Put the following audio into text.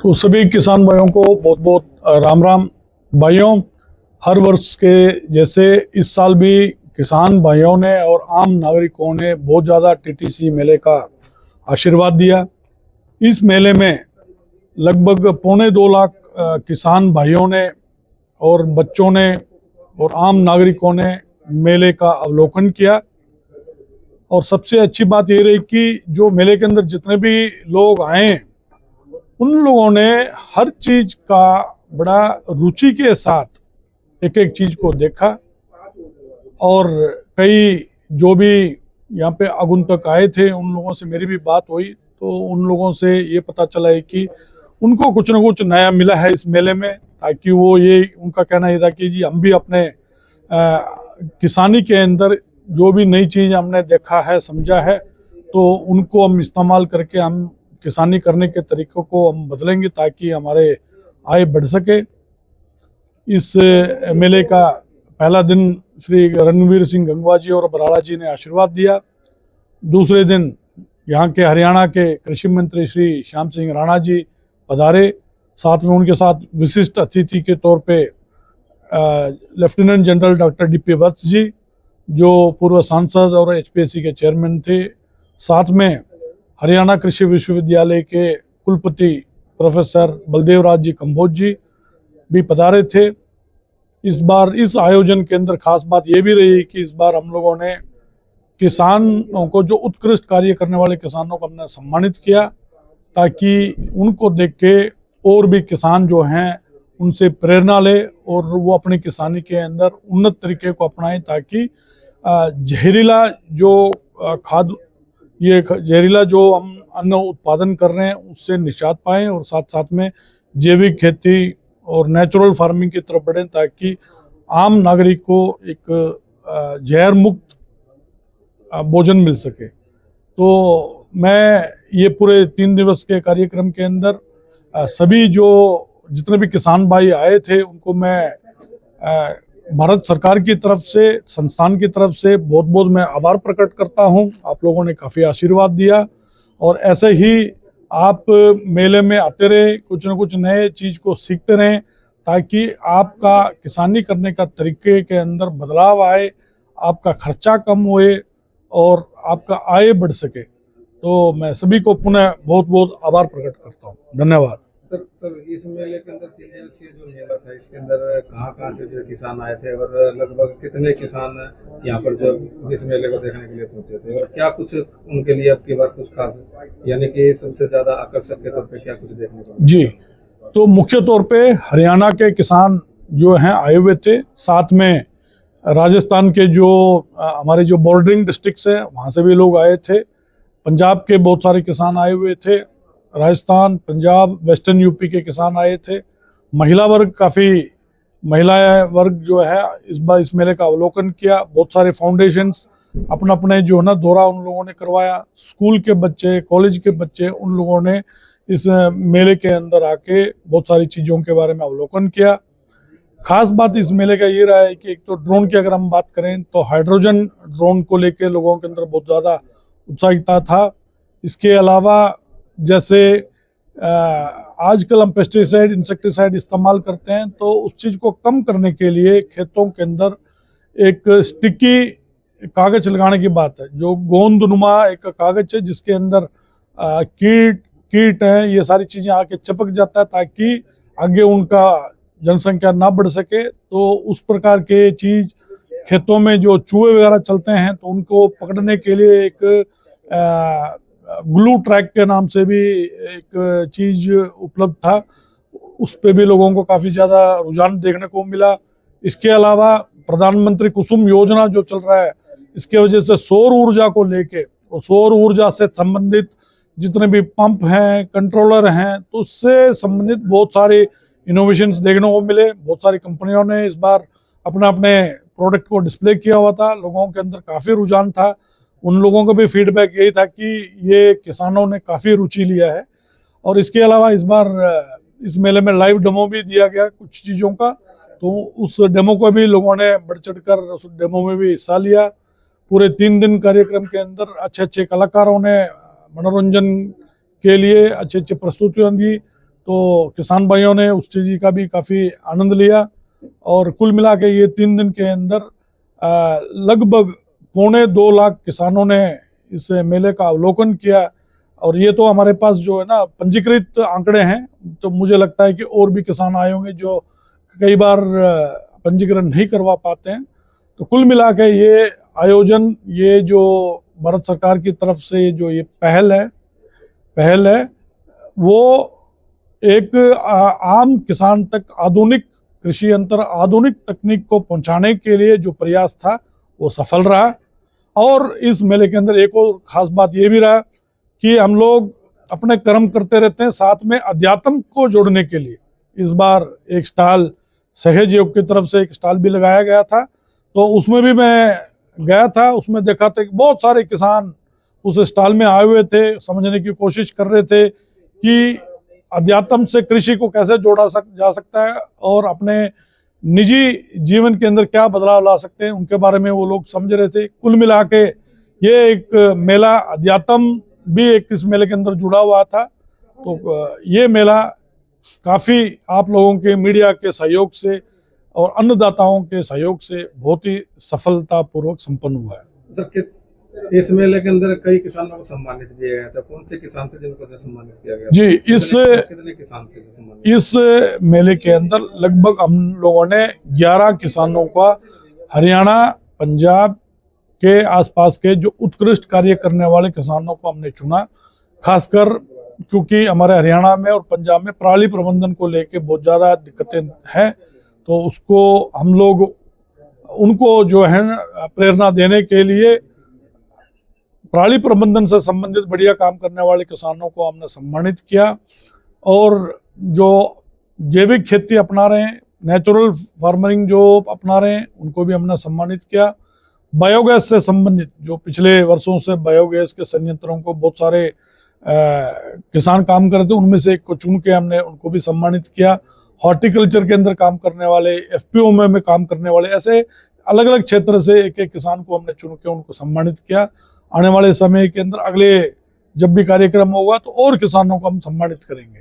तो सभी किसान भाइयों को बहुत बहुत राम राम। भाइयों, हर वर्ष के जैसे इस साल भी किसान भाइयों ने और आम नागरिकों ने बहुत ज़्यादा टीटीसी मेले का आशीर्वाद दिया। इस मेले में लगभग 2.25 लाख किसान भाइयों ने और बच्चों ने और आम नागरिकों ने मेले का अवलोकन किया। और सबसे अच्छी बात ये रही कि जो मेले के अंदर जितने भी लोग आए उन लोगों ने हर चीज का बड़ा रुचि के साथ एक एक चीज को देखा। और कई जो भी यहाँ पे आगुंतक आए थे उन लोगों से मेरी भी बात हुई, तो उन लोगों से ये पता चला है कि उनको कुछ ना कुछ नया मिला है इस मेले में। ताकि वो ये उनका कहना ये था कि जी हम भी अपने किसानी के अंदर जो भी नई चीज़ हमने देखा है समझा है तो उनको हम इस्तेमाल करके हम किसानी करने के तरीकों को हम बदलेंगे ताकि हमारे आय बढ़ सके। इस मेले का पहला दिन श्री रणवीर सिंह गंगवा जी और बराड़ा जी ने आशीर्वाद दिया। दूसरे दिन यहाँ के हरियाणा के कृषि मंत्री श्री श्याम सिंह राणा जी पधारे। साथ में उनके साथ विशिष्ट अतिथि के तौर पे लेफ्टिनेंट जनरल डॉक्टर DP वत्स जी जो पूर्व सांसद और HPSC के चेयरमैन थे। साथ में हरियाणा कृषि विश्वविद्यालय के कुलपति प्रोफेसर बलदेव राज जी कंबोज जी भी पधारे थे। इस बार इस आयोजन के अंदर खास बात ये भी रही कि इस बार हम लोगों ने किसानों को, जो उत्कृष्ट कार्य करने वाले किसानों को हमने सम्मानित किया ताकि उनको देख के और भी किसान जो हैं उनसे प्रेरणा ले और वो अपनी किसानी के अंदर उन्नत तरीके को अपनाएं ताकि जहरीला जो खाद ये जहरीला जो हम अन्न उत्पादन कर रहे हैं उससे निजात पाएं और साथ साथ में जैविक खेती और नेचुरल फार्मिंग की तरफ बढ़ें ताकि आम नागरिक को एक जहर मुक्त भोजन मिल सके। तो मैं ये पूरे 3 दिवस के कार्यक्रम के अंदर सभी जो जितने भी किसान भाई आए थे उनको मैं भारत सरकार की तरफ से, संस्थान की तरफ से बहुत बहुत मैं आभार प्रकट करता हूं। आप लोगों ने काफ़ी आशीर्वाद दिया और ऐसे ही आप मेले में आते रहे, कुछ न कुछ नए चीज़ को सीखते रहें ताकि आपका किसानी करने का तरीके के अंदर बदलाव आए, आपका खर्चा कम होए और आपका आय बढ़ सके। तो मैं सभी को पुनः बहुत बहुत आभार प्रकट करता हूँ। धन्यवाद। सर इस मेले के अंदर 3 दिवसीय जो मेला था इसके अंदर कहाँ से जो किसान आए थे और लगभग कितने किसान यहाँ पर जो इस मेले को देखने के लिए पहुंचे थे और क्या कुछ उनके लिए अब की बार कुछ खास यानी कि सबसे ज्यादा आकर्षक के तौर पे क्या कुछ देखने को जी, तो मुख्य तौर पे हरियाणा के किसान जो हैं आए हुए थे। साथ में राजस्थान के जो हमारे जो बॉर्डरिंग डिस्ट्रिक्ट्स हैं वहाँ से भी लोग आए थे। पंजाब के बहुत सारे किसान आए हुए थे। राजस्थान, पंजाब, वेस्टर्न यूपी के किसान आए थे। महिला वर्ग महिला वर्ग जो है इस बार इस मेले का अवलोकन किया। बहुत सारे फाउंडेशंस अपने जो है ना दौरा उन लोगों ने करवाया। स्कूल के बच्चे, कॉलेज के बच्चे, उन लोगों ने इस मेले के अंदर आके बहुत सारी चीज़ों के बारे में अवलोकन किया। खास बात इस मेले का ये रहा है कि एक तो ड्रोन की अगर हम बात करें तो हाइड्रोजन ड्रोन को लेके लोगों के अंदर बहुत ज़्यादा उत्साहिता था। इसके अलावा जैसे आजकल हम पेस्टिसाइड, इंसेक्टिसाइड इस्तेमाल करते हैं तो उस चीज़ को कम करने के लिए खेतों के अंदर एक स्टिकी कागज लगाने की बात है, जो गोंदनुमा एक कागज है जिसके अंदर कीट हैं, ये सारी चीज़ें आके चिपक जाता है ताकि आगे उनका जनसंख्या ना बढ़ सके। तो उस प्रकार के चीज़ खेतों में जो चूहे वगैरह चलते हैं तो उनको पकड़ने के लिए एक ग्लू ट्रैक के नाम से भी एक चीज़ उपलब्ध था। उस पे भी लोगों को काफ़ी ज़्यादा रुझान देखने को मिला। इसके अलावा प्रधानमंत्री कुसुम योजना जो चल रहा है इसके वजह से सौर ऊर्जा को लेके और सौर ऊर्जा से संबंधित जितने भी पंप हैं, कंट्रोलर हैं, तो उससे संबंधित बहुत सारे इनोवेशंस देखने को मिले। बहुत सारी कंपनियों ने इस बार अपने प्रोडक्ट को डिस्प्ले किया हुआ था। लोगों के अंदर काफ़ी रुझान था। उन लोगों का भी फीडबैक यही था कि ये किसानों ने काफ़ी रुचि लिया है। और इसके अलावा इस बार इस मेले में लाइव डेमो भी दिया गया कुछ चीज़ों का, तो उस डेमो को भी लोगों ने बढ़ चढ़ कर उस डेमो में भी हिस्सा लिया। पूरे 3 दिन कार्यक्रम के अंदर अच्छे कलाकारों ने मनोरंजन के लिए अच्छी प्रस्तुतियाँ दी। तो किसान भाइयों ने उस चीज़ का भी काफ़ी आनंद लिया। और कुल मिला के ये 3 दिन के अंदर लगभग 2.25 लाख किसानों ने इस मेले का अवलोकन किया। और ये तो हमारे पास जो है ना पंजीकृत आंकड़े हैं, तो मुझे लगता है कि और भी किसान आए होंगे जो कई बार पंजीकरण नहीं करवा पाते हैं। तो कुल मिला के ये आयोजन, ये जो भारत सरकार की तरफ से जो ये पहल है वो एक आम किसान तक आधुनिक कृषि यंत्र, आधुनिक तकनीक को पहुंचाने के लिए जो प्रयास था वो सफल रहा। और इस मेले के अंदर एक और खास बात ये भी रहा कि हम लोग अपने कर्म करते रहते हैं, साथ में अध्यात्म को जोड़ने के लिए इस बार एक स्टॉल सहज योग की तरफ से एक स्टॉल भी लगाया गया था। तो उसमें भी मैं गया था, उसमें देखा था कि बहुत सारे किसान उस स्टॉल में आए हुए थे, समझने की कोशिश कर रहे थे कि अध्यात्म से कृषि को कैसे जोड़ा जा सकता है और अपने निजी जीवन के अंदर क्या बदलाव ला सकते हैं, उनके बारे में वो लोग समझ रहे थे। कुल मिला के ये एक मेला, अध्यात्म भी एक इस मेले के अंदर जुड़ा हुआ था। तो ये मेला काफ़ी आप लोगों के मीडिया के सहयोग से और अन्नदाताओं के सहयोग से बहुत ही सफलतापूर्वक संपन्न हुआ है। सर, इस मेले के अंदर कई किसानों को सम्मानित किया गया था। कौन से किसान थे जिनको सम्मानित किया गया? जी, कितने किसान थे जो सम्मानित? इस मेले के अंदर लगभग हम लोगों ने 11 किसानों का हरियाणा, पंजाब के आसपास के जो उत्कृष्ट कार्य करने वाले किसानों को हमने चुना। खासकर क्योंकि हमारे हरियाणा में और पंजाब में पराली प्रबंधन को लेके बहुत ज़्यादा दिक्कतें हैं, तो उसको हम लोग उनको जो है प्रेरणा देने के लिए पराली प्रबंधन से संबंधित बढ़िया काम करने वाले किसानों को हमने सम्मानित किया। और जो जैविक खेती अपना रहे हैं, नेचुरल फार्मिंग जो अपना रहे हैं, उनको भी हमने सम्मानित किया। बायोगैस से संबंधित जो पिछले वर्षों से बायोगैस के संयंत्रों को बहुत सारे किसान काम कर रहे थे, उनमें से एक को चुन के हमने उनको भी सम्मानित किया। हॉर्टिकल्चर के अंदर काम करने वाले, FPO में काम करने वाले, ऐसे अलग अलग क्षेत्र से एक एक किसान को हमने चुन के उनको सम्मानित किया। आने वाले समय के अंदर अगले जब भी कार्यक्रम होगा तो और किसानों को हम सम्मानित करेंगे।